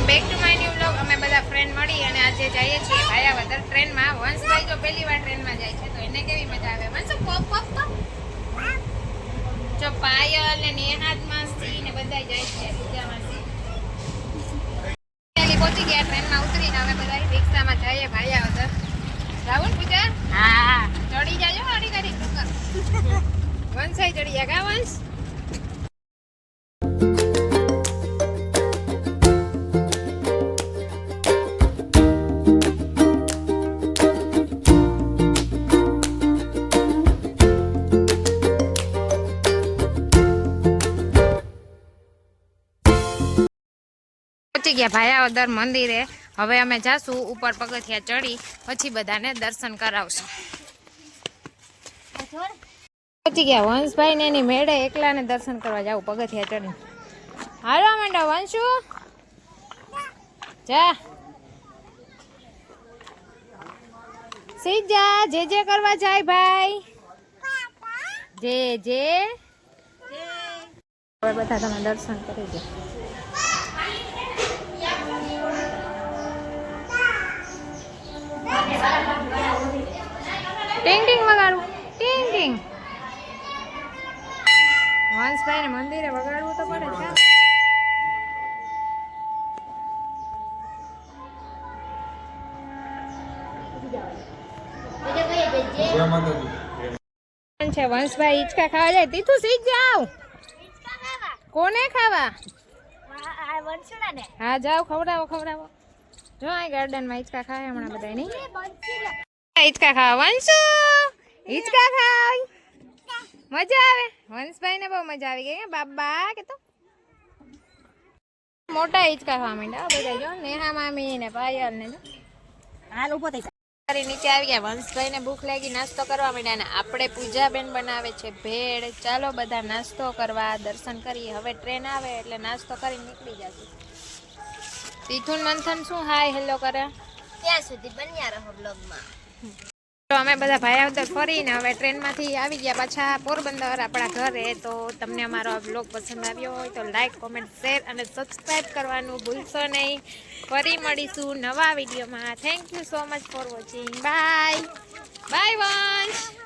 Back to my new vlog. અમે બધા friend મળી અને આજે જઈએ છીએ ભાયાવદર ટ્રેનમાં. વંશભાઈ જો પહેલી વાર ટ્રેનમાં જાય છે તો એને કેવી મજા આવે. વંશ પોપ પોપ પોપ. જો પાયલ ને નેહાદ માસી ને બધા જાય છે. પૂજા માસી પહોંચી ગયા ટ્રેનમાં ઉતરીને હવે બધા રિક્ષામાં જઈએ ભાયાવદર. જાવું ને પૂજા? હા ચડી જાજો ગાડી કરી વંશાઈ ચડી ગયા. કા વંશ? પહોંચી ગયા ભાયાવદર મંદિરે. હવે અમે જાશું ઉપર પગથિયા ચડી પછી બધાને દર્શન કરાવશું. પહોંચી ગયા વંશભાઈ ને એની મેળે એકલાને દર્શન કરવા જાવ પગથિયા ચડી. હાલો માંડા વંશુ જા સીજા જે જે કરવા જાય ભાઈ. જે જે હવે બધા તમે દર્શન કરી દો. ટિંગ ટિંગ વગાડવું ટિંગ ટિંગ. વંશભાઈ ને મંદિરે વગાડવું તો પડે છે. વંશભાઈ હિંચકા ખાવા જાય. તીથું શીખ જાવ. કોને ખાવા? હા જાઓ ખવડાવો ખવડાવો. જો આ ગાર્ડન માં હિંચકા ખાય હમણાં બધા નહીં. હિંચકા ખાવા વંશુ હિંચકા ખાય મજા આવે. વંશભાઈ ને બહુ મજા આવી ગઈ. બાબા કે તો મોટા હિંચકા ખાવા માંડ્યા બધા. જો નેહા મામી ને પાયલ ને જો હાલ ઉભો થઈ નીચે આવી ગયા. વંશભાઈ ને ભૂખ લાગી નાસ્તો કરવા માંડ્યા ને આપણે પૂજાબેન બનાવે છે ભેળ. ચાલો બધા નાસ્તો કરવા દર્શન કરીએ. હવે ટ્રેન આવે એટલે નાસ્તો કરી નીકળી જશે. તીથુન મંથન શું હાય હેલો કરે ત્યાં સુધી બન્યા રહો બ્લોગમાં. તો અમે બધા ભાયાવદર ફરીને હવે ટ્રેનમાંથી આવી ગયા પાછા પોરબંદર આપણા ઘરે. તો તમને અમારો આ બ્લોગ પસંદ આવ્યો હોય તો લાઈક કોમેન્ટ શેર અને સબસ્ક્રાઈબ કરવાનું ભૂલશો નહીં. ફરી મળીશું નવા વિડીયોમાં. Thank you so much for watching. Bye bye વંશ.